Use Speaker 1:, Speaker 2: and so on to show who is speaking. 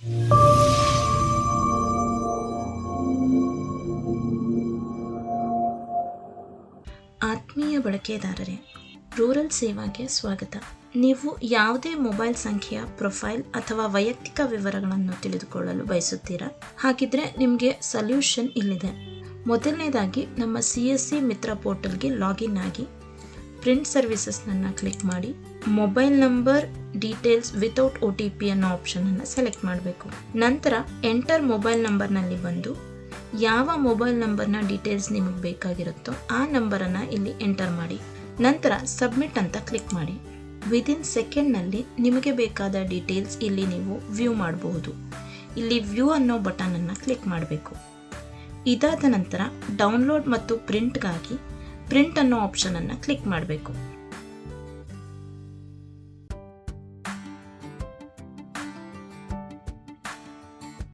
Speaker 1: ಆತ್ಮೀಯ ಬಳಕೆದಾರರೇ, ರೂರಲ್ ಸೇವಾಗೆ ಸ್ವಾಗತ. ನೀವು ಯಾವುದೇ ಮೊಬೈಲ್ ಸಂಖ್ಯೆಯ ಪ್ರೊಫೈಲ್ ಅಥವಾ ವೈಯಕ್ತಿಕ ವಿವರಗಳನ್ನು ತಿಳಿದುಕೊಳ್ಳಲು ಬಯಸುತ್ತೀರಾ? ಹಾಗಿದ್ರೆ ನಿಮಗೆ ಸೊಲ್ಯೂಷನ್ ಇಲ್ಲಿದೆ. ಮೊದಲನೇದಾಗಿ ನಮ್ಮ CSC ಮಿತ್ರ ಪೋರ್ಟಲ್ಗೆ ಲಾಗಿನ್ ಆಗಿ ಪ್ರಿಂಟ್ ಸರ್ವಿಸಸ್ನನ್ನು ಕ್ಲಿಕ್ ಮಾಡಿ mobile number details without OTP ಅನ್ನೋ ಆಪ್ಷನನ್ನು ಸೆಲೆಕ್ಟ್ ಮಾಡಬೇಕು. ನಂತರ ಎಂಟರ್ ಮೊಬೈಲ್ ನಂಬರ್ನಲ್ಲಿ ಬಂದು ಯಾವ ಮೊಬೈಲ್ ನಂಬರ್ನ ಡೀಟೇಲ್ಸ್ ನಿಮಗೆ ಬೇಕಾಗಿರುತ್ತೋ ಆ ನಂಬರನ್ನು ಇಲ್ಲಿ ಎಂಟರ್ ಮಾಡಿ. ನಂತರ ಸಬ್ಮಿಟ್ ಅಂತ ಕ್ಲಿಕ್ ಮಾಡಿ. ವಿದಿನ್ ಸೆಕೆಂಡ್ನಲ್ಲಿ ನಿಮಗೆ ಬೇಕಾದ ಡೀಟೇಲ್ಸ್ ಇಲ್ಲಿ ನೀವು ವ್ಯೂ ಮಾಡಬಹುದು. ಇಲ್ಲಿ ವ್ಯೂ ಅನ್ನೋ ಬಟನನ್ನು ಕ್ಲಿಕ್ ಮಾಡಬೇಕು. ಇದಾದ ನಂತರ ಡೌನ್ಲೋಡ್ ಮತ್ತು ಪ್ರಿಂಟ್ಗಾಗಿ ಪ್ರಿಂಟ್ ಅನ್ನೋ ಆಪ್ಷನನ್ನು ಕ್ಲಿಕ್ ಮಾಡಬೇಕು.